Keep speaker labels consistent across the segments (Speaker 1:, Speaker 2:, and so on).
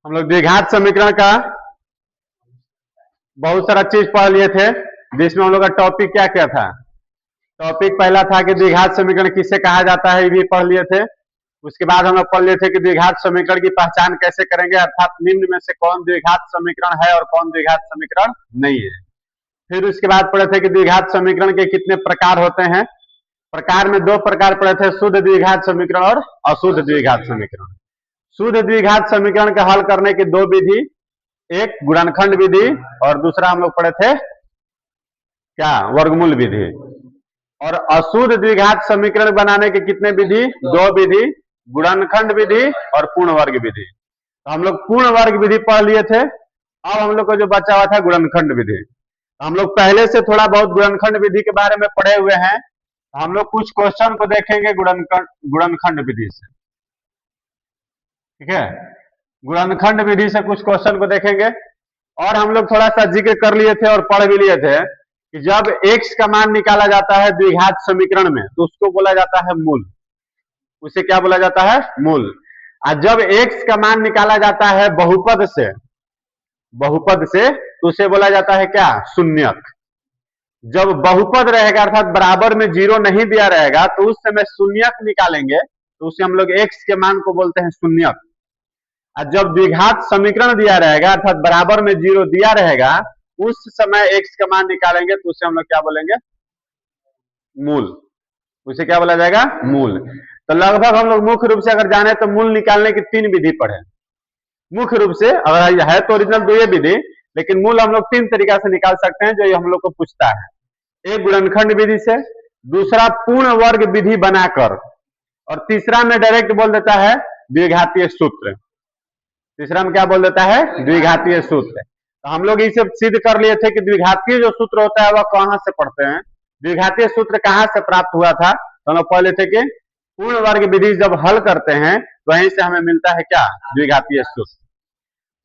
Speaker 1: हम लोग द्विघात समीकरण का बहुत सारा चीज पढ़ लिए थे, जिसमें हम लोग का टॉपिक क्या क्या था। टॉपिक पहला था कि द्विघात समीकरण किसे कहा जाता है, ये भी पढ़ लिए थे। उसके बाद हम लोग पढ़ लिए थे कि द्विघात समीकरण की पहचान कैसे करेंगे, अर्थात निम्न में से कौन द्विघात समीकरण है और कौन द्विघात समीकरण नहीं है। फिर उसके बाद पढ़े थे कि द्विघात समीकरण के कितने प्रकार होते हैं। प्रकार में दो प्रकार पढ़े थे, शुद्ध द्विघात समीकरण और अशुद्ध द्विघात समीकरण। शुद्ध द्विघात समीकरण का हल करने की दो विधि, एक गुणनखंड विधि और दूसरा हम लोग पढ़े थे क्या, वर्गमूल विधि। और अशुद्ध द्विघात समीकरण बनाने के कितने विधि, दो विधि, गुणनखंड विधि और पूर्ण वर्ग विधि। तो हम लोग पूर्ण वर्ग विधि पढ़ लिए थे। अब हम लोग को जो बचा हुआ था गुणनखंड विधि। हम लोग पहले से थोड़ा बहुत गुणनखंड विधि के बारे में पढ़े हुए हैं। हम लोग कुछ क्वेश्चन को देखेंगे गुणनखंड विधि से, ठीक है। गुणनखंड विधि से कुछ क्वेश्चन को देखेंगे। और हम लोग थोड़ा सा जिक्र कर लिए थे और पढ़ भी लिए थे कि जब x का मान निकाला जाता है द्विघात समीकरण में तो उसको बोला जाता है मूल। उसे क्या बोला जाता है, मूल। और जब x का मान निकाला जाता है बहुपद से तो उसे बोला जाता है क्या, शून्यक। जब बहुपद रहेगा अर्थात बराबर में जीरो नहीं दिया रहेगा तो उस समय शून्यक निकालेंगे तो उसे हम लोग x के मान को बोलते हैं शून्यक। और जब द्विघात समीकरण दिया रहेगा अर्थात बराबर में जीरो दिया रहेगा उस समय x का मान निकालेंगे तो उसे हम लोग क्या बोलेंगे, मूल। उसे क्या बोला जाएगा, मूल। तो लगभग हम लोग मुख्य रूप से अगर जाने तो मूल निकालने की तीन विधि पढ़े। मुख्य रूप से अगर है तो ओरिजिनल दो ये विधि, लेकिन मूल हम लोग तीन तरीका से निकाल सकते हैं जो ये हम लोग को पूछता है। एक गुणनखंड विधि से, दूसरा पूर्ण वर्ग विधि बनाकर, और तीसरा में डायरेक्ट बोल देता है द्विघातीय सूत्र। तीसरा में क्या बोल देता है, द्विघातीय सूत्र। तो हम लोग इसे सिद्ध कर लिए थे कि द्विघातीय जो सूत्र होता है वह कहां से पढ़ते हैं, द्विघातीय सूत्र कहां से प्राप्त हुआ था। तो हम लोग पढ़ लेते कि पूर्ण वर्ग विधि जब हल करते हैं तो वहीं से हमें मिलता है क्या, द्विघातीय सूत्र।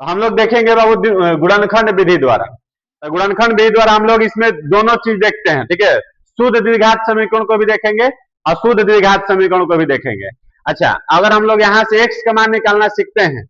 Speaker 1: तो हम लोग देखेंगे बाबू गुणनखंड विधि द्वारा। तो गुणनखंड विधि द्वारा हम लोग इसमें दोनों चीज देखते हैं, ठीक है। शुद्ध द्विघात समीकरण को भी देखेंगे, अशुद्ध द्विघात समीकरण को भी देखेंगे। अच्छा, अगर हम लोग यहाँ से x का मान निकालना सीखते हैं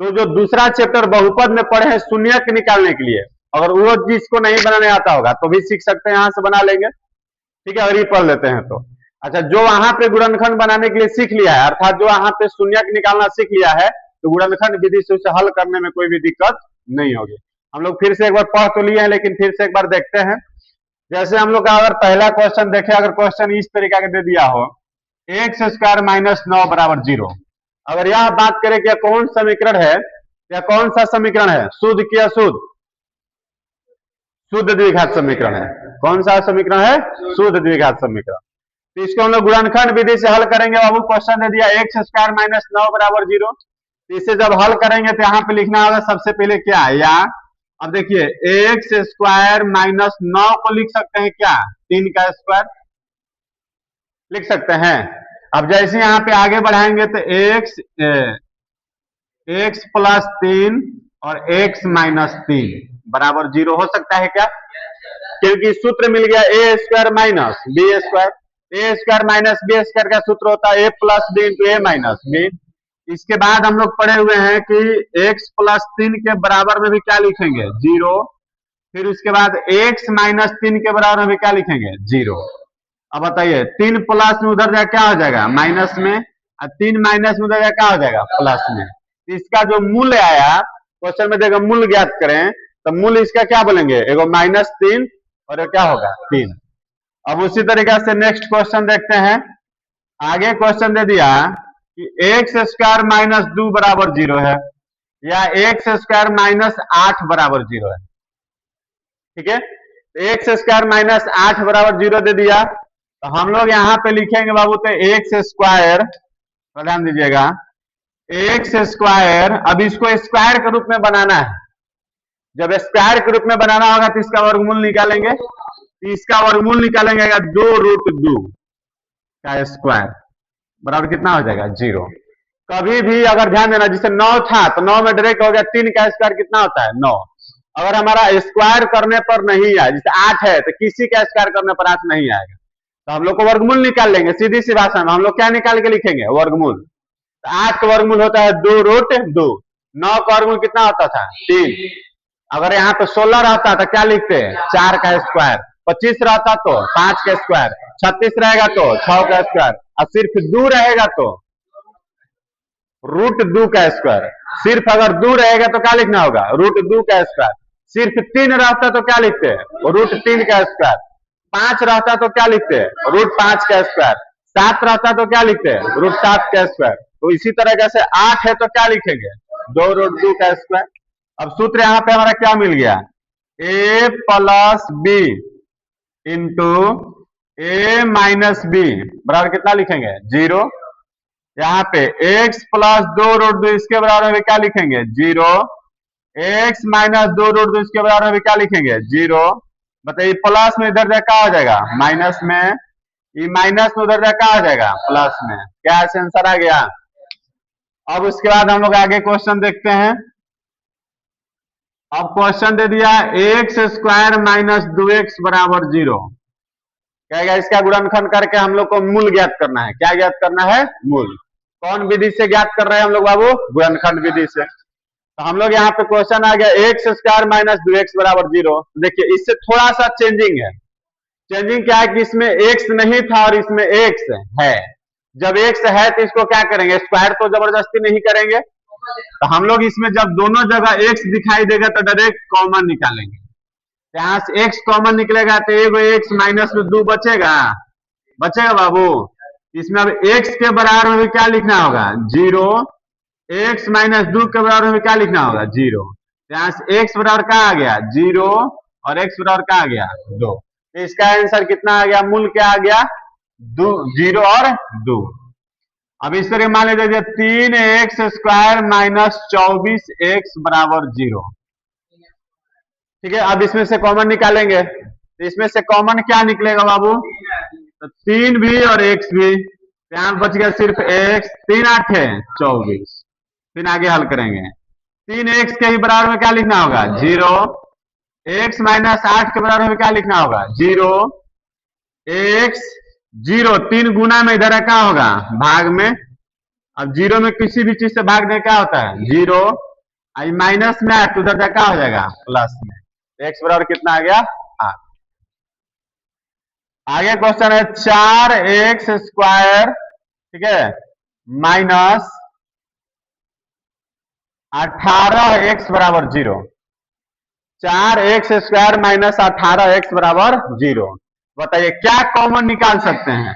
Speaker 1: तो जो दूसरा चैप्टर बहुपद में पढ़े हैं शून्यक निकालने के लिए, अगर वो जिसको नहीं बनाने आता होगा तो भी सीख सकते हैं, यहाँ से बना लेंगे, ठीक है। अगर ये पढ़ लेते हैं तो अच्छा, जो वहां पे गुणनखंड बनाने के लिए सीख लिया है अर्थात जो वहां पे शून्यक निकालना सीख लिया है तो गुणनखंड विधि से उसे हल करने में कोई भी दिक्कत नहीं होगी। हम लोग फिर से एक बार पढ़ तो लिए हैं लेकिन फिर से एक बार देखते हैं। जैसे हम लोग का अगर पहला क्वेश्चन देखे, अगर क्वेश्चन इस तरीका का दे दिया हो, एक्स स्क्वायर माइनस 9 बराबर 0। अगर यह बात करें कि कौन समीकरण है या कौन सा समीकरण है, शुद्ध की अशुद्ध, शुद्ध द्विघात समीकरण है। कौन सा समीकरण है, शुद्ध द्विघात समीकरण। तो इसको हम लोग गुणनखंड विधि से हल करेंगे। बाबू क्वेश्चन दे दिया एक्स स्क्वायर माइनस 9 बराबर 0। इसे जब हल करेंगे तो यहाँ पे लिखना होगा सबसे पहले क्या है, या अब देखिए एक्स स्क्वायर माइनस 9 को लिख सकते हैं क्या, 3 का स्क्वायर लिख सकते हैं। अब जैसे यहाँ पे आगे बढ़ाएंगे तो एक्स प्लस 3 और एक्स माइनस 3 बराबर 0 हो सकता है क्या, क्योंकि सूत्र मिल गया ए स्क्वायर माइनस बी स्क्वायर। ए स्क्वायर माइनस बी स्क्वायर का सूत्र होता है ए प्लस बी इंटू ए माइनस बी। इसके बाद हम लोग पढ़े हुए हैं कि x प्लस 3 के बराबर में भी क्या लिखेंगे, 0। फिर उसके बाद x माइनस 3 के बराबर में भी क्या लिखेंगे, 0। अब बताइए 3 प्लस में उधर जाए क्या हो जाएगा, माइनस में, और 3 माइनस में उधर जाए क्या हो जाएगा, प्लस में। इसका जो मूल्य आया क्वेश्चन में देगा मूल्य ज्ञात करें, तो मूल्य इसका क्या बोलेंगे, एगो माइनस 3 और क्या होगा 3। अब उसी तरीके से नेक्स्ट क्वेश्चन देखते हैं। आगे क्वेश्चन दे दिया कि एक्स स्क्वायर माइनस 2 बराबर 0 है, या एक्स स्क्वायर माइनस 8 बराबर 0 है, ठीक है। एक्स स्क्वायर माइनस 8 बराबर 0 दे दिया तो हम लोग यहाँ पे लिखेंगे बाबू तो एक्स स्क्वायर, ध्यान दीजिएगा, एक्स स्क्वायर। अब इसको स्क्वायर के रूप में बनाना है। जब स्क्वायर के रूप में बनाना होगा तो इसका वर्गमूल निकालेंगे। इसका वर्गमूल निकालेंगे 2√2 का स्क्वायर बराबर कितना हो जाएगा, 0। कभी भी अगर ध्यान देना, जैसे 9 था तो 9 में डायरेक्ट हो गया, 3 का स्क्वायर कितना होता है, 9। अगर हमारा स्क्वायर करने पर नहीं आया, जैसे 8 है तो किसी का स्क्वायर करने पर 8 नहीं आएगा, तो हम लोग को वर्गमूल निकाल लेंगे। सीधी सी भाषा में हम लोग क्या निकाल के लिखेंगे, वर्गमूल। तो 8 का वर्गमूल होता है 2√2। 9 का वर्गमूल कितना होता था 3। अगर यहाँ पे 16 रहता तो क्या लिखते 4 का स्क्वायर, 25 रहता तो 5 का स्क्वायर, 36 रहेगा तो 6 का स्क्वायर, और सिर्फ 2 रहेगा तो √2 का स्क्वायर। सिर्फ अगर 2 रहेगा तो क्या लिखना होगा √2 का स्क्वायर। सिर्फ 3 रहता तो क्या लिखते √3 का स्क्वायर। 5 रहता तो क्या लिखते √5 का स्क्वायर। 7 रहता तो क्या लिखते √7 का स्क्वायर। तो इसी तरह से 8 है तो क्या लिखेंगे 2√2 का स्क्वायर। अब सूत्र यहाँ पे हमारा क्या मिल गया a + b into a - b बराबर कितना लिखेंगे 0। यहाँ पे x + 2√2 इसके बराबर में क्या लिखेंगे 0। x - 2√2 इसके बराबर में क्या लिखेंगे 0। बताइए प्लस में इधर जा क्या हो जाएगा माइनस में, ये माइनस में उधर जा क्या हो जाएगा प्लस में। क्या आंसर आ गया। अब उसके बाद हम लोग आगे क्वेश्चन देखते हैं। अब क्वेश्चन दे दिया x² - 2x = 0। कहेगा इसका गुणनखंड करके हम लोग को मूल ज्ञात करना है। क्या ज्ञात करना है मूल। कौन विधि से ज्ञात कर रहे हैं हम लोग बाबू गुणनखंड विधि से। तो हम लोग यहाँ पे क्वेश्चन आ गया x² - 2x = 0। देखिए इससे थोड़ा सा चेंजिंग है। चेंजिंग क्या है कि इसमें x नहीं था और इसमें x है। जब x है तो इसको क्या करेंगे स्क्वायर तो जबरदस्ती नहीं करेंगे। तो हम लोग इसमें जब दोनों जगह x दिखाई देगा तो डायरेक्ट कॉमन निकालेंगे। यहाँ से x कॉमन निकलेगा तो एगो x माइनस में 2 बचेगा बाबू। इसमें अब x के बराबर में भी क्या लिखना होगा 0। x - 2 के बराबर में क्या लिखना होगा 0। यहाँ से x बराबर क्या आ गया 0 और x बराबर क्या आ गया 2। तो इसका आंसर कितना आ गया मूल क्या आ गया 0 और 2। अब इस तरह मान लीजिए 3x² - 24x = 0। ठीक है। अब इसमें से कॉमन निकालेंगे तो इसमें से कॉमन क्या निकलेगा बाबू तो 3 भी और x भी। यहाँ बच गया सिर्फ x। 3 8 है 24। फिर आगे हल करेंगे 3x के ही बराबर में क्या लिखना होगा 0। x - 8 के बराबर में क्या लिखना होगा 0। x 0 3 गुना में इधर क्या होगा भाग में। अब 0 में किसी भी चीज से भागने क्या होता है 0। माइनस में 8 उधर क्या हो जाएगा प्लस में। x बराबर कितना आ गया 8। आगे क्वेश्चन है 4x², ठीक है, माइनस 18x = 0। 4x² - 18x = 0। बताइए क्या कॉमन निकाल सकते हैं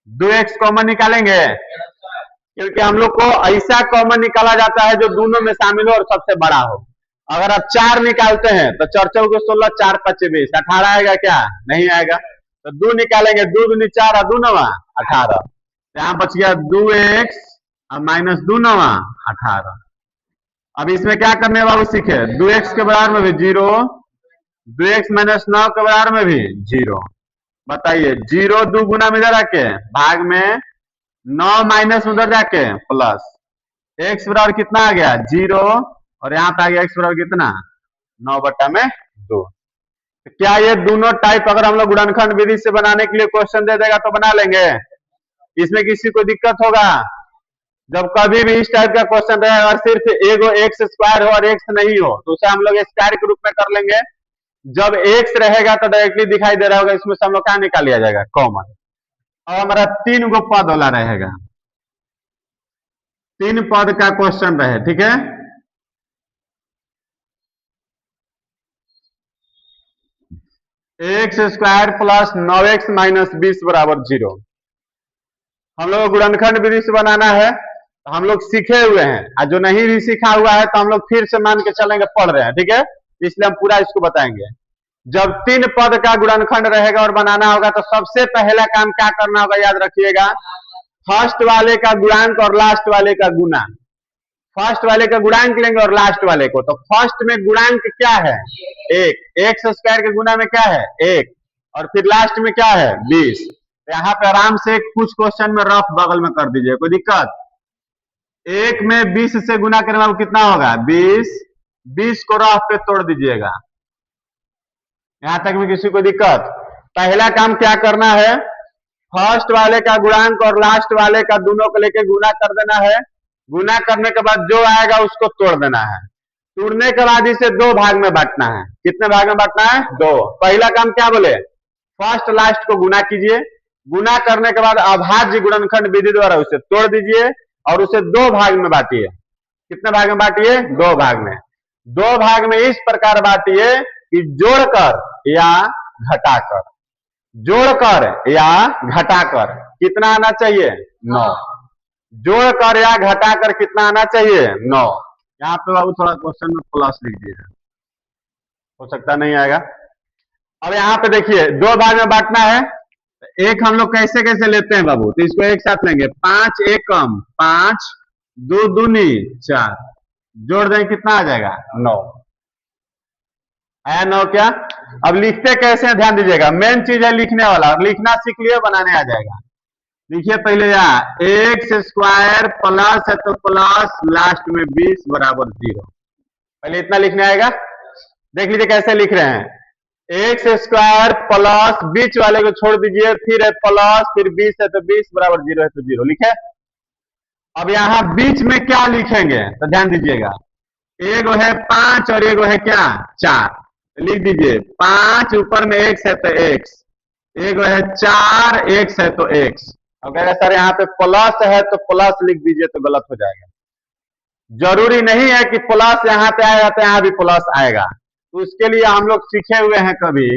Speaker 1: 2x कॉमन निकालेंगे क्योंकि हम लोग को ऐसा कॉमन निकाला जाता है जो दोनों में शामिल हो और सबसे बड़ा हो। अगर आप 4 निकालते हैं तो 4 - 16 4 - 5 = 20 18 आएगा क्या नहीं आएगा। तो 2 निकालेंगे 2 × 2 = 4 और 2 × 9 = 18। यहाँ बच गया 2x - 2 × 9 = 18। अब इसमें क्या करने बाबू सीखे 2x के बराबर में भी 0, 2x - 9 के बराबर में भी 0। बताइए 0 2 गुना में इधर आके भाग में 9 माइनस उधर जाके प्लस। x बराबर कितना आ गया 0 और यहाँ पे आ गया x बराबर कितना 9/2। तो क्या ये दोनों टाइप अगर हम लोग गुणनखंड विधि से बनाने के लिए क्वेश्चन दे देगा तो बना लेंगे। इसमें किसी को दिक्कत होगा। जब कभी भी इस टाइप का क्वेश्चन रहेगा और सिर्फ एगो x² हो और x नहीं हो तो उसे हम लोग स्क्वायर के रूप में कर लेंगे। जब x रहेगा तो डायरेक्टली दिखाई दे रहा होगा इसमें से हम लोग क्या निकाल लिया जाएगा कॉमन। और हमारा 3 गो पद वाला रहेगा 3 पद का क्वेश्चन रहे। ठीक है x² + 9x - 20 = 0। हम लोग गुणनखंड विधि से बनाना है तो हम लोग सीखे हुए हैं और जो नहीं भी सीखा हुआ है तो हम लोग फिर से मान के चलेंगे पढ़ रहे हैं। ठीक है इसलिए हम पूरा इसको बताएंगे। जब 3 पद का गुणनखंड रहेगा और बनाना होगा तो सबसे पहला काम क्या करना होगा याद रखिएगा फर्स्ट वाले का गुणांक और लास्ट वाले का गुना। फर्स्ट वाले का गुणांक लेंगे और लास्ट वाले को। तो फर्स्ट में गुणांक क्या है 1, x² के गुना में क्या है 1 और फिर लास्ट में क्या है 20। यहाँ पे आराम से कुछ क्वेश्चन में रफ बगल में कर दीजिए कोई दिक्कत। 1 में 20 से गुना करने में कितना होगा 20, 20 को रफ पे तोड़ दीजिएगा। यहां तक में किसी को दिक्कत। पहला काम क्या करना है फर्स्ट वाले का गुणांक और लास्ट वाले का दोनों को लेके गुना कर देना है गुना करने के बाद जो आएगा उसको तोड़ देना है। तोड़ने के बाद इसे दो भाग में बांटना है। कितने भाग में बांटना है? दो। पहला काम क्या बोले? फर्स्ट लास्ट को गुना कीजिए। गुना करने के बाद अभाज्य गुणनखंड विधि द्वारा उसे तोड़ दीजिए और उसे दो भाग में बांटिए। कितने भाग में बांटिए? दो भाग में। दो भाग में इस प्रकार बांटिए कि जोड़कर या घटाकर, जोड़कर या घटाकर कितना आना चाहिए? 9। जोड़कर या घटाकर कितना आना चाहिए? 9। यहाँ पे बाबू थोड़ा क्वेश्चन में प्लस लिख दिए, हो सकता नहीं आएगा। अब यहाँ पे देखिए दो भाग में बांटना है। एक हम लोग कैसे कैसे लेते हैं बाबू? तो इसको एक साथ लेंगे। 5 एकम 5, 2 दूनी 4, जोड़ दें कितना आ जाएगा? 9। आया 9 क्या? अब लिखते कैसे हैं ध्यान दीजिएगा। मेन चीज है लिखने वाला, लिखना सीख लिए बनाने आ जाएगा। लिखिए पहले यहाँ एक्स स्क्वायर प्लस है तो प्लस लास्ट में 20 बराबर 0। पहले इतना लिखने आएगा। देख लीजिए कैसे लिख रहे हैं। एक्स स्क्वायर प्लस बीच वाले को छोड़ दीजिए, फिर है प्लस, फिर 20 है तो 20 बराबर 0 है तो 0 लिखे। अब यहाँ बीच में क्या लिखेंगे तो ध्यान दीजिएगा। एगो है 5 और एगो है क्या? 4। लिख दीजिए 5 ऊपर में x है तो x, एगो है 4 x है तो x। अब कहेगा सर यहाँ पे प्लस है तो प्लस लिख दीजिए, तो गलत हो जाएगा। जरूरी नहीं है कि प्लस यहाँ पे आएगा तो यहाँ भी प्लस आएगा। तो उसके लिए हम लोग सीखे हुए हैं कभी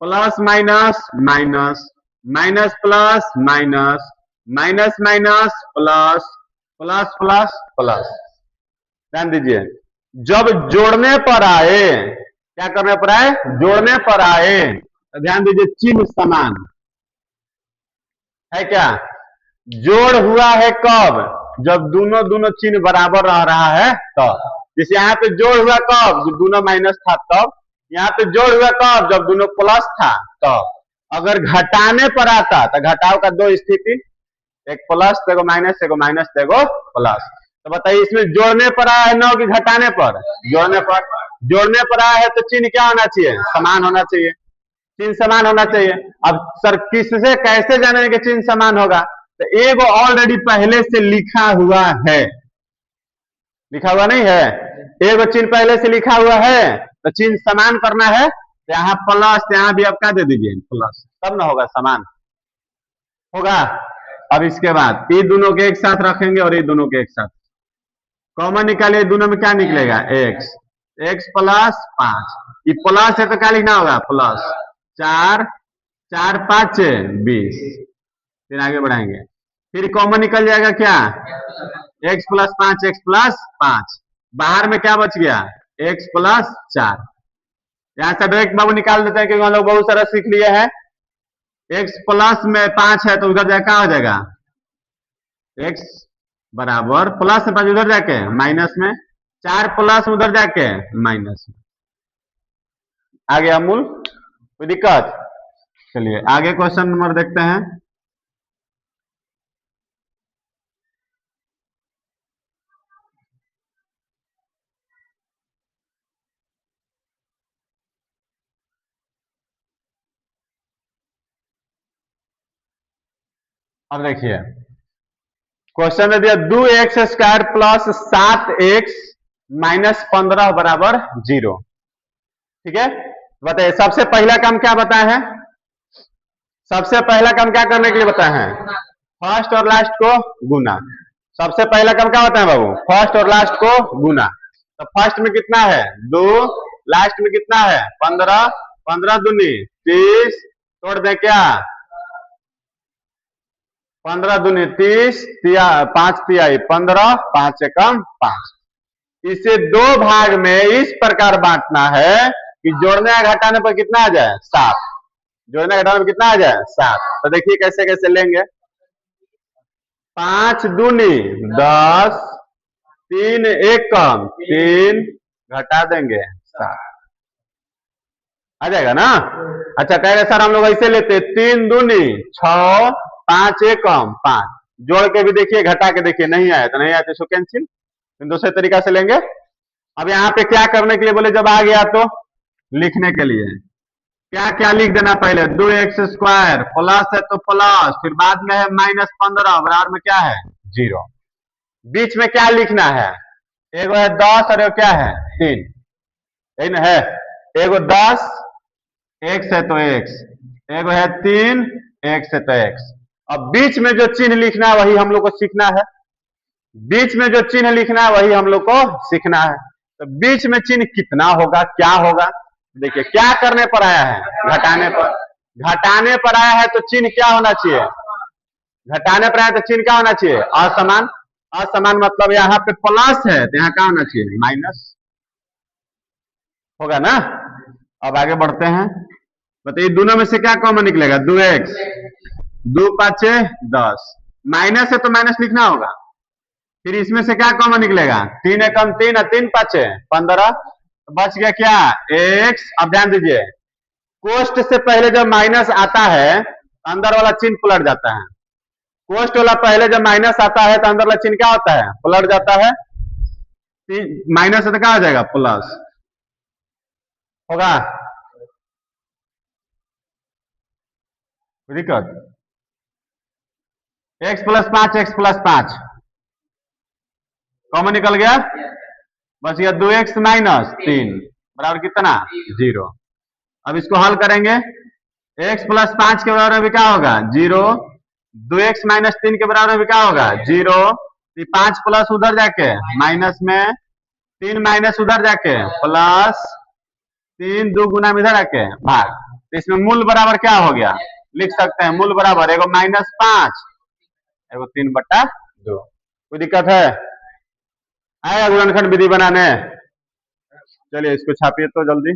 Speaker 1: plus minus minus, minus plus minus, minus minus plus, plus plus plus. ध्यान दीजिए जब जोड़ने पर आए, क्या करने पर आए? जोड़ने पर आए, तो ध्यान दीजिए चिन्ह समान है क्या? जोड़ हुआ है कब? जब दोनों चिन्ह बराबर रह रहा है तब। जैसे यहाँ पे जोड़ हुआ कब? जब दोनों माइनस था तब। यहाँ पे जोड़ हुआ कब? जब दोनों प्लस था तब। अगर घटाने पर आता तो घटाव का दो स्थिति, एक प्लस देखो माइनस, देखो माइनस देखो प्लस। तो बताइए इसमें जोड़ने पर आया है 9 कि घटाने पर? जोड़ने पर। जोड़ने पर आया है तो चिन्ह क्या होना चाहिए? समान होना चाहिए। चिन्ह समान होना चाहिए। अब सर किससे कैसे जानेंगे कि चिन्ह समान होगा? तो एगो ऑलरेडी पहले से लिखा हुआ है, लिखा हुआ नहीं है? एगो चिन्ह पहले से लिखा हुआ है तो चिन्ह समान करना है, तो यहाँ प्लस, यहाँ भी आप क्या दे दीजिए? प्लस, तब ना होगा समान होगा। अब इसके बाद ये दोनों के एक साथ रखेंगे और ये दोनों के एक साथ कॉमन निकालिए। दोनों में क्या निकलेगा? x, x plus 5। ये प्लस है तो क्या लिखना होगा? प्लस 4, 4 5 20। फिर आगे बढ़ाएंगे, फिर कॉमन निकल जाएगा क्या? x plus 5, x plus 5। बाहर में क्या बच गया? x plus 4। यहां से डायरेक्ट बाबू निकाल देते हैं क्योंकि हम लोग बहुत सारा सीख लिए हैं। x प्लस में 5 है तो उधर जाकर क्या हो जाएगा? x बराबर प्लस में 5 उधर जाके माइनस में, 4 प्लस उधर जाके माइनस में। आ गया मूल, कोई दिक्कत? चलिए आगे क्वेश्चन नंबर देखते हैं। अब देखिए क्वेश्चन में दिया 2x square plus 7x minus 15 बराबर 0। ठीक है, बताइए सबसे पहला काम क्या बताया है? सबसे पहला काम क्या करने के लिए बताया है? फर्स्ट और लास्ट को गुना। सबसे पहला काम क्या बताया बाबू? फर्स्ट और लास्ट को गुना। तो फर्स्ट में कितना है? 2, लास्ट में कितना है? 15, 15 दूनी 30, तोड़ दे क्या? 15 दूनी 30, 5 तिहाई 15, 5 एकम 5। इसे दो भाग में इस प्रकार बांटना है कि जोड़ने या घटाने पर कितना आ जाए? 7। जोड़ने घटाने पर कितना आ जाए? 7। तो देखिए कैसे कैसे लेंगे। 5 दूनी 10, 3 एकम 3, घटा देंगे 7, आ जाएगा ना? अच्छा कहेगा सर हम लोग ऐसे लेते 3 दूनी 6, 5 एकम 5। जोड़ के भी देखिए, घटा के देखिए, नहीं आया तो नहीं आया तो इसको कैंसिल। दूसरे तरीका से लेंगे। अब यहाँ पे क्या करने के लिए बोले? जब आ गया तो लिखने के लिए क्या क्या लिख देना? पहले 2x स्क्वायर प्लस है तो प्लस, फिर बाद में है माइनस 15 बराबर में क्या है? 0। बीच में क्या लिखना है? एगो है 10 और एगो क्या है 3, यही ना है। एगो 10 x है तो x, एगो है 3 x है तो x। अब बीच में जो चिन्ह लिखना है वही हम लोग को सीखना है। बीच में जो चिन्ह लिखना है वही हम लोग को सीखना है। तो बीच में चिन्ह कितना होगा, क्या होगा? देखिए क्या करने पर आया है? घटाने पर। घटाने पर आया है तो चिन्ह क्या होना चाहिए? घटाने पर आया तो चिन्ह क्या होना चाहिए? असमान। असमान मतलब यहाँ पे प्लस है तो यहाँ क्या होना चाहिए? माइनस होगा ना। अब आगे बढ़ते हैं, बताइए दोनों में से क्या कॉमन निकलेगा? 2x, 2 पाँचे 10, माइनस है तो माइनस लिखना होगा। फिर इसमें से क्या कॉमन निकलेगा? 3 एकम 3 और 3 पाँचे 15, बच गया क्या? x। अब ध्यान दीजिए, कोष्ट से पहले जब माइनस आता है तो अंदर वाला चिन्ह पलट जाता है। कोष्ट वाला पहले जब माइनस आता है तो अंदर वाला चिन्ह क्या होता है? पलट जाता है। माइनस है तो क्या हो जाएगा? प्लस होगा। दिक्कत? x plus 5, x plus 5 common निकल गया, बच गया 2x माइनस 3 बराबर कितना? 0। अब इसको हल करेंगे, x प्लस 5 के बराबर में भी क्या होगा? 0। 2x माइनस 3 के बराबर में भी क्या होगा? 0। 5 प्लस उधर जाके माइनस में, 3 माइनस उधर जाके प्लस, 3 2 गुना में इधर आके भाग। तो इसमें मूल बराबर क्या हो गया? लिख सकते हैं मूल बराबर एगो -5 एगो 3/2। कोई दिक्कत है? आएगा गुणनखंड विधि बनाने? चलिए इसको छापिए तो जल्दी।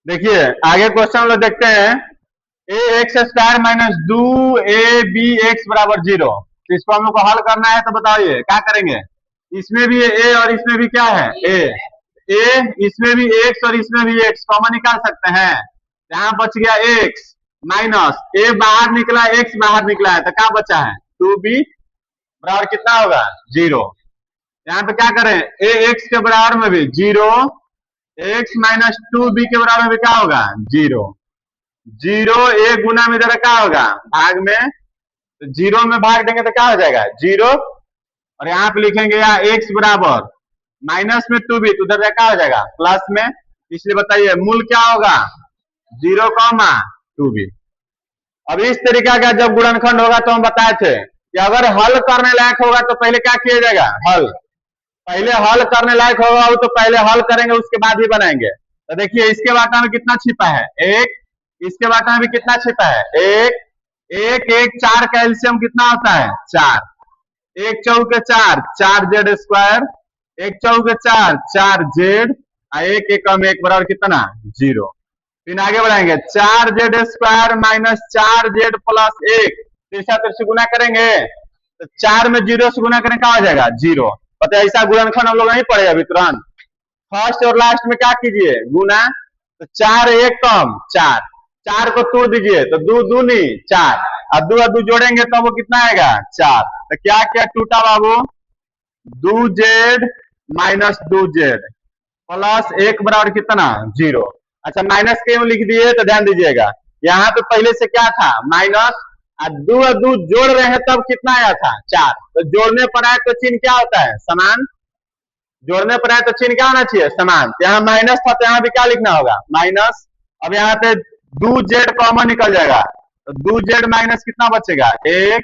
Speaker 1: देखिए आगे क्वेश्चन लोग देखते हैं, ए एक्स स्क्वायर माइनस 2ab बराबर 0। इसको हम लोग को हल करना है तो बताइए क्या करेंगे? इसमें भी ए और इसमें भी क्या है? ए इसमें भी x और इसमें भी x कॉमन निकाल सकते हैं। यहाँ बच गया x माइनस ए बाहर निकला, x बाहर निकला है तो क्या बचा है? 2b बराबर कितना होगा? 0। यहाँ पे क्या करें? ए एक्स के बराबर में भी 0, x माइनस 2b के बराबर में भी क्या होगा? 0। 0 ए गुना में जरा क्या होगा? भाग में, तो 0 में भाग देंगे तो क्या हो जाएगा? 0। और यहाँ पे लिखेंगे या x बराबर माइनस में 2b तो उधर क्या हो जाएगा? प्लस में। इसलिए बताइए मूल क्या होगा? 0, 2b। अब इस तरीका का जब गुणनखंड होगा तो हम बताए थे कि अगर हल करने लायक होगा तो पहले क्या किया जाएगा? हल। पहले हल करने लायक होगा तो पहले हल करेंगे उसके बाद ही बनाएंगे। तो देखिए इसके बाटा में कितना छिपा है? 1। इसके बाटा में भी कितना छिपा है? 1। 1 1 4 का एलसीएम कितना होता है? 4। 1 चौके 4, 4z स्क्वायर, 1 चौके 4, 4z, 1 एकम 1 बराबर कितना? 0। फिर आगे बढ़ाएंगे, 4z square minus 4z plus 1, तीसरा तरफ से गुना करेंगे तो 4 में 0 से गुना करें क्या हो जाएगा? 0। पता है ऐसा गुणनखंड हम लोग नहीं पढ़े अभी तुरंत। फर्स्ट और लास्ट में क्या कीजिए? गुना। तो 4 1 कम 4, 4 को तोड़ दीजिए तो 2 दूनी 4, और 2 और 2 जोड़ेंगे तो वो कितना आएगा? 4। तो क्या क्या टूटा बाबू? 2z माइनस 2z प्लस 1 बराबर कितना? 0। अच्छा माइनस क्यों लिख दिए तो ध्यान दीजिएगा, यहाँ पे पहले से क्या था? माइनस, और 2 और 2 जोड़ रहे हैं तब कितना आया था? 4। तो जोड़ने पर आए तो चिन्ह क्या होता है? समान। जोड़ने पर आए तो चिन्ह क्या होना चाहिए? समान। यहाँ माइनस था तो यहाँ भी क्या लिखना होगा? माइनस। अब यहाँ पे 2z कॉमन निकल जाएगा तो 2z माइनस कितना बचेगा? 1।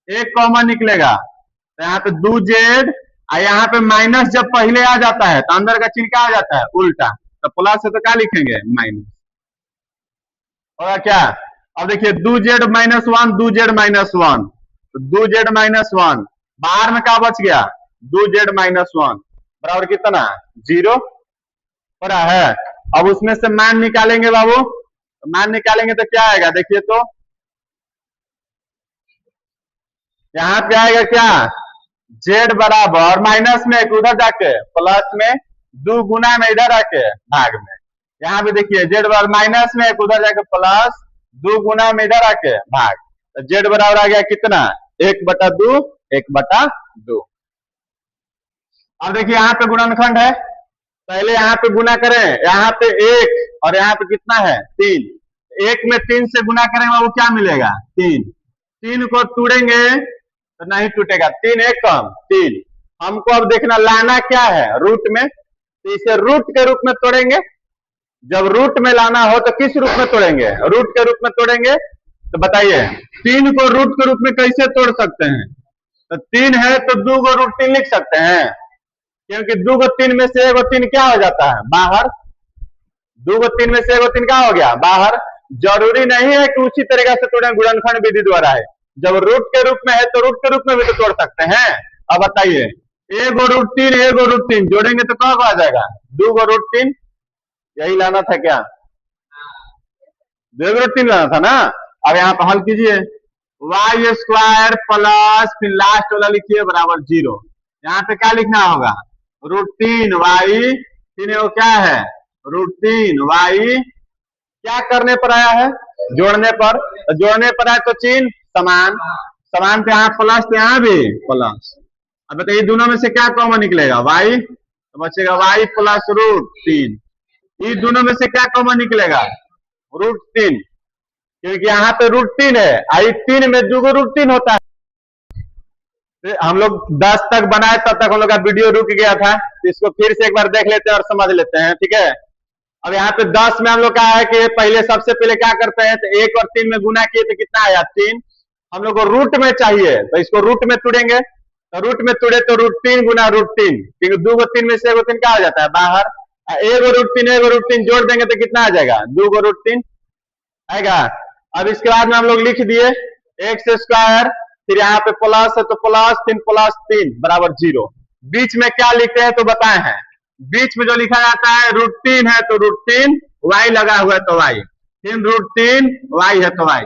Speaker 1: 1 कॉमन निकलेगा तो यहाँ पे 2z, और यहाँ पे माइनस जब पहले आ जाता है तो अंदर का चिन्ह क्या आ जाता है? उल्टा। तो प्लस है तो क्या लिखेंगे? माइनस। होगा क्या? अब देखिए 2z माइनस 1, 2z माइनस 1, तो 2z माइनस 1 बाहर में क्या बच गया? 2z माइनस 1 बराबर कितना? 0 हो रहा है। अब उसमें से मान निकालेंगे बाबू, तो मान निकालेंगे तो क्या आएगा? देखिए तो यहाँ पे आएगा क्या? z बराबर माइनस में एक उधर जाके प्लस में, 2 गुना में इधर आके भाग में। यहाँ पे देखिए z बराबर माइनस में एक उधर जाके प्लस, 2 गुना में इधर आके भाग। तो z बराबर आ गया कितना? 1/2, 1/2। अब देखिए यहाँ पे गुणनखंड है, पहले यहाँ पे गुना करें, यहाँ पे 1 और यहाँ पे कितना है? 3। 1 में 3 से गुना करेंगे वो क्या मिलेगा? 3। 3 को तोड़ेंगे तो नहीं टूटेगा, 3 एक कम 3। हमको अब देखना लाना क्या है रूट में, तो इसे रूट के रूप में तोड़ेंगे। जब रूट में लाना हो तो किस रूप में तोड़ेंगे, रूट के रूप में तोड़ेंगे। तो बताइए 3 को रूट के रूप में कैसे तोड़ सकते हैं, तो 3 है तो 2 को रूट 3 लिख सकते हैं, क्योंकि 2 को 3 में से 1 को 3 क्या हो जाता है बाहर, 2 को 3 में से 1 को 3 क्या हो गया बाहर। जरूरी नहीं है कि उसी तरीके से तोड़े, गुणनखंड विधि द्वारा है। जब रूट के रूप में है तो रूट के रूप में भी तो तोड़ सकते हैं। अब बताइए 1 को रूट 3 1 को रूट 3 जोड़ेंगे तो कहाँ आ जाएगा 2 को रूट 3, यही लाना था क्या, 2 को रूट 3 लाना था ना। अब यहाँ पर हल कीजिए, वाई स्क्वायर प्लस फिर लास्ट वाला लिखिए बराबर 0। यहाँ पे क्या लिखना होगा रूट 3 वाई, 3 क्या है रूट 3 वाई, क्या करने पर आया है जोड़ने पर, तो जोड़ने पर आया तो चिन्ह समान, समान पे यहाँ प्लस तो यहाँ भी प्लस। अब बताइए दोनों में से क्या कॉमन निकलेगा वाई, तो बचेगा वाई प्लस रूट 3। ये दोनों में से क्या कॉमन निकलेगा रूट 3, क्योंकि यहाँ पे रूट 3 है, आई 3 में 2 को रूट 3 होता है। हम लोग 10 तक बनाए तब तक हम लोग का वीडियो रुक गया था, तो इसको फिर से एक बार देख लेते हैं और समझ लेते हैं, ठीक है। अब यहाँ पे 10 में हम लोग का है कि पहले सबसे पहले क्या करते हैं, तो 1 और 3 में गुना किए तो कितना आया 3। हम लोग को रूट में चाहिए तो इसको रूट में तोड़ेंगे, तो रूट में तोड़े तो रूट 3 गुना रूट 3, क्योंकि 2 को 3 में से 1 को 3 क्या हो जाता है बाहर। 1 को रूट 3 1 को रूट 3 जोड़ देंगे तो कितना आ जाएगा 2 को रूट 3 आएगा। अब इसके बाद में हम लोग लिख दिए एक्स स्क्वायर, फिर यहाँ पे प्लस है तो प्लस 3 बराबर 0। बीच में क्या लिखते हैं तो बताए हैं, बीच में जो लिखा जाता है रूट 3 है तो रूट 3, वाई लगा हुआ है तो वाई, फिर रूट 3 वाई है तो वाई।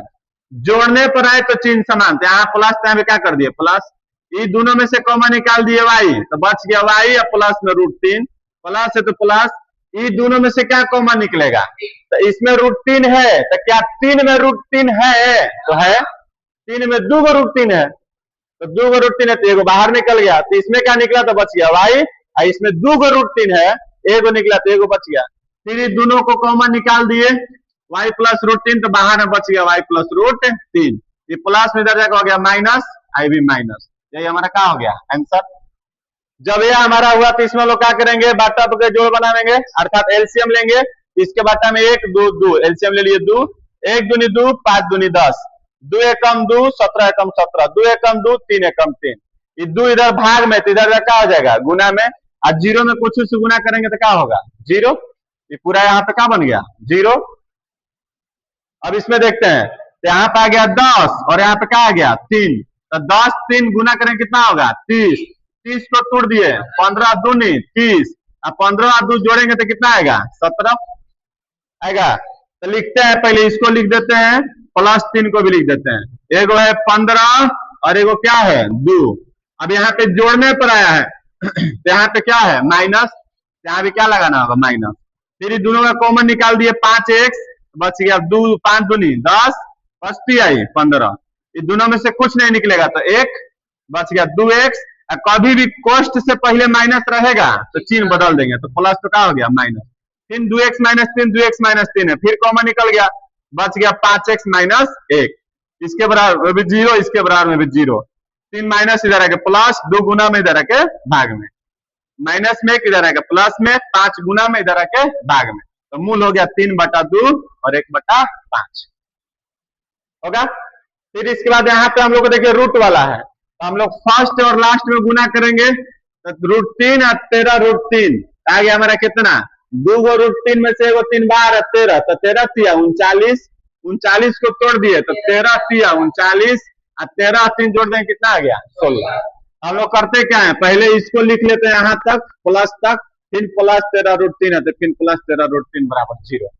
Speaker 1: जोड़ने पर आए तो चिन्ह समान, यहाँ प्लस यहाँ पे क्या कर दिए प्लस, ये दोनों में से कॉमन निकाल दिए वाई, तो बच गया वाई या प्लस में रूट 3, प्लस है तो प्लस, ये दोनों में से क्या कॉमन निकलेगा, तो इसमें रूट 3 है तो क्या 3 में रूट 3 है, तो है 3 में 2 को रूट 3 है, तो 2 को रूट 3 है तो 1 बाहर निकल गया, तो इसमें क्या निकला तो बच गया वाई, इसमें 2 को रूट 3 है 1 निकला तो 1 बच गया। फिर ये दोनों को कॉमन निकाल दिए y प्लस रूट 3, तो बाहर में बच गया y प्लस रूट 3, ये प्लस में इधर जाकर हो गया माइनस, आई भी माइनस, यही हमारा क्या हो गया आंसर। जब ये हमारा हुआ तो इसमें लोग क्या करेंगे बाटा के जोड़ बनाएंगे, अर्थात एलसीएम लेंगे, इसके बाटा में 1 2 2 एलसीएम ले लिए 2, 1 दूनी 2 5 दूनी 10, 2 एकम 2 17 एकम 17, 2 एकम 2 3 एकम 3, ये 2 इधर भाग में तो इधर क्या हो जाएगा गुना में, और 0 में कुछ से गुना करेंगे तो क्या होगा 0, ये पूरा यहाँ पे क्या बन गया 0। अब इसमें देखते हैं तो यहाँ पे आ गया 10 और यहाँ पे क्या आ गया 3, तो 10 3 गुना करें कितना होगा 30, 30 को तोड़ दिए 15 दूनी 30, अब 15 और 2 जोड़ेंगे तो कितना आएगा 17 आएगा। तो लिखते हैं पहले इसको लिख देते हैं, प्लस 3 को भी लिख देते हैं, एगो है 15 और एगो क्या है 2। अब यहाँ पे जोड़ने पर आया है तो यहाँ पे क्या है माइनस, यहाँ पे क्या लगाना होगा माइनस, फिर दोनों का कॉमन निकाल दिए 5x, बच गया 2 5 दूनी 10 पचती आई 15, ये दोनों में से कुछ नहीं निकलेगा तो 1 बच गया 2x, कभी भी कोष्ट से पहले माइनस रहेगा तो चिन्ह बदल देंगे, तो प्लस तो क्या हो गया माइनस, फिर 2x माइनस 3 2x माइनस 3 है, फिर कॉमन निकल गया बच गया 5x माइनस 1, इसके बराबर भी 0 इसके बराबर में भी 0, 3 माइनस इधर आके प्लस, 2 गुना में इधर आके भाग में, माइनस में इधर आके प्लस में, 5 गुना में इधर आके भाग में, तो मूल हो गया 3/2 और 1/5 होगा। फिर इसके बाद यहाँ पे हम लोग को देखिए रूट वाला है, तो हम लोग फर्स्ट और लास्ट में गुना करेंगे, तो रूट 3 और 13 रूट 3 आ गया हमारा कितना 2 को रूट 3 में से 3 बार 13, तो 13 तिया 39, 39 को तोड़ दिए तो 13 तिया 39 और 13 और 3 जोड़ देंगे कितना आ गया 16। हम लोग करते क्या है पहले इसको लिख लेते हैं यहाँ तक प्लस तक, फिर प्लस 13 रूट 3 है तो फिर प्लस 13 रूट 3 बराबर 0।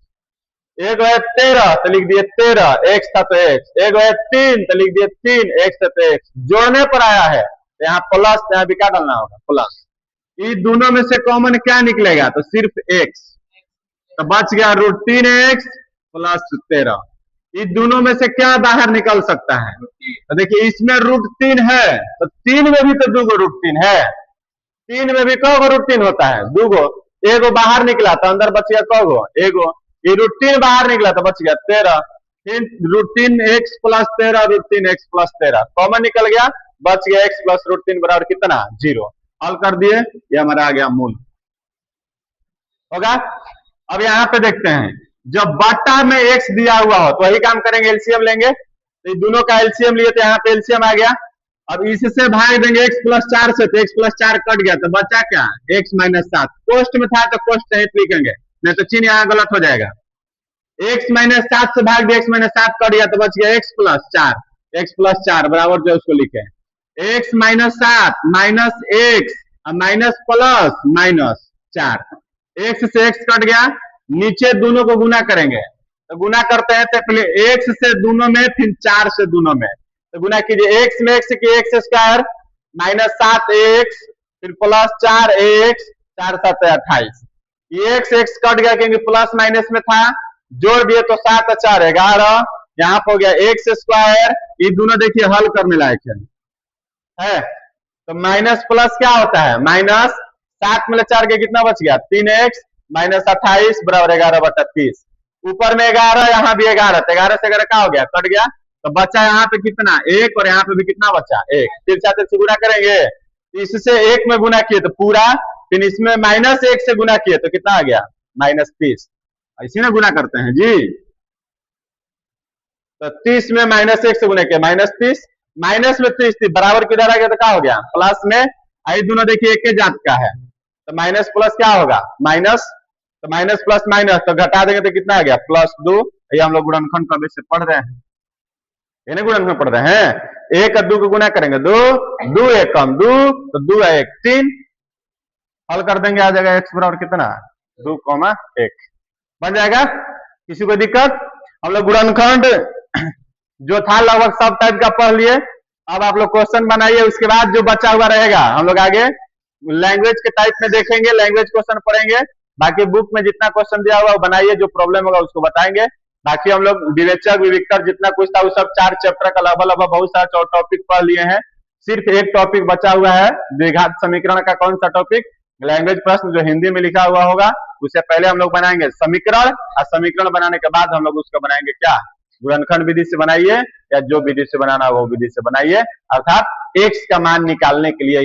Speaker 1: एक है 13 तो लिख दिए 13 x था तो x, एक है 3 तो लिख दिए 3 x था तो x, जोड़ने पर आया है तो यहाँ प्लस, यहाँ भी क्या डालना होगा प्लस, ये दोनों में से कॉमन क्या निकलेगा तो सिर्फ x, तो बच गया रूट 3x प्लस 13, ये दोनों में से क्या बाहर निकल सकता है, तो देखिए इसमें रूट 3 है तो 3 में भी तो 2 को रूट 3 है, 3 में भी कौ गो रूट 3 होता है 2 गो, एगो बाहर निकला तो अंदर बच गया कौ गो एगो, ये रूट 3 बाहर निकला तो बच गया 13, फिर root 3 x plus 13 root 3 x plus 13 common निकल गया बच गया x प्लस रूट 3 बराबर कितना 0। हल कर दिए, ये हमारा आ गया मूल होगा। अब यहाँ पे देखते हैं, जब बट्टा में x दिया हुआ हो तो वही काम करेंगे, एलसीएम लेंगे। तो दोनों का एलसीएम लिए तो यहाँ पे एलसीएम आ गया। अब इससे भाग देंगे x प्लस 4 से, तो x प्लस 4 कट गया तो बचा क्या x माइनस 7। कोष्ट में था तो कोष्ट सहित लिखेंगे, नहीं तो चिन्ह यहाँ गलत हो जाएगा। x माइनस 7 से भाग दिया, x माइनस 7 कट गया तो बच गया x प्लस 4। x प्लस 4 बराबर जो उसको लिखे x minus 7 minus x minus plus minus 4। x से x कट गया, नीचे दोनों को गुना करेंगे, तो गुना करते हैं तो पहले x से दोनों में, फिर 4 से दोनों में, तो गुना कीजिए x में x की x स्क्वायर माइनस 7x फिर प्लस 4x 4 7 28। ये x कट गया क्योंकि प्लस माइनस में था, जोड़ दिए तो 7 4 11, यहाँ पे हो गया x स्क्वायर। ये दोनों देखिए हल करने लायक है। तो माइनस प्लस क्या होता है, माइनस 7 में 4 के कितना बच गया 3x माइनस 28 बराबर 11/30। ऊपर में 11, यहाँ भी 11, तो 11 से 11 क्या हो गया कट गया, तो बचा यहाँ पे कितना 1 और यहाँ पे भी कितना बचा 1। फिर साथ से गुना करेंगे, इससे 1 में गुना किए तो पूरा, फिर इसमें माइनस 1 से गुना किए तो कितना आ गया माइनस 30। इसी में गुना करते हैं जी, तो 30 में माइनस 1 से गुना किया माइनस 30, माइनस में 30 थी बराबर किधर आ गया तो क्या हो गया प्लस में। आई दोनों देखिए एक के जात का है, तो माइनस प्लस क्या होगा माइनस, तो माइनस प्लस माइनस तो घटा देंगे तो कितना आ गया प्लस 2। ये हम लोग गुणनखंड कभी से पढ़ रहे हैं, ये नहीं गुणनखंड पढ़ रहे हैं। 1 और 2 को गुना करेंगे 2, 2 1 कम 2, तो 2 1 3, हल कर देंगे आ जाएगा x बराबर कितना 2,1 बन जाएगा। किसी को दिक्कत? हम लोग गुणनखंड जो था लगभग सब टाइप का पढ़ लिए। अब आप लोग क्वेश्चन बनाइए, उसके बाद जो बचा हुआ रहेगा हम लोग आगे लैंग्वेज के टाइप में देखेंगे, लैंग्वेज क्वेश्चन पढ़ेंगे। बाकी बुक में जितना क्वेश्चन दिया हुआ बनाइए, जो प्रॉब्लम होगा उसको बताएंगे। बाकी हम लोग विवेचक विविक्तर जितना कुछ था वो सब 4 चैप्टर का लगभग बहुत सारा टॉपिक पढ़ लिए हैं। सिर्फ एक टॉपिक बचा हुआ है द्विघात समीकरण का। कौन सा टॉपिक? लैंग्वेज प्रश्न जो हिंदी में लिखा हुआ होगा, उससे पहले हम लोग बनाएंगे समीकरण, और समीकरण बनाने के बाद हम लोग उसको बनाएंगे क्या गुणनखंड विधि से बनाइए, या जो विधि से बनाना हो वो विधि से बनाइए, अर्थात x का मान निकालने के लिए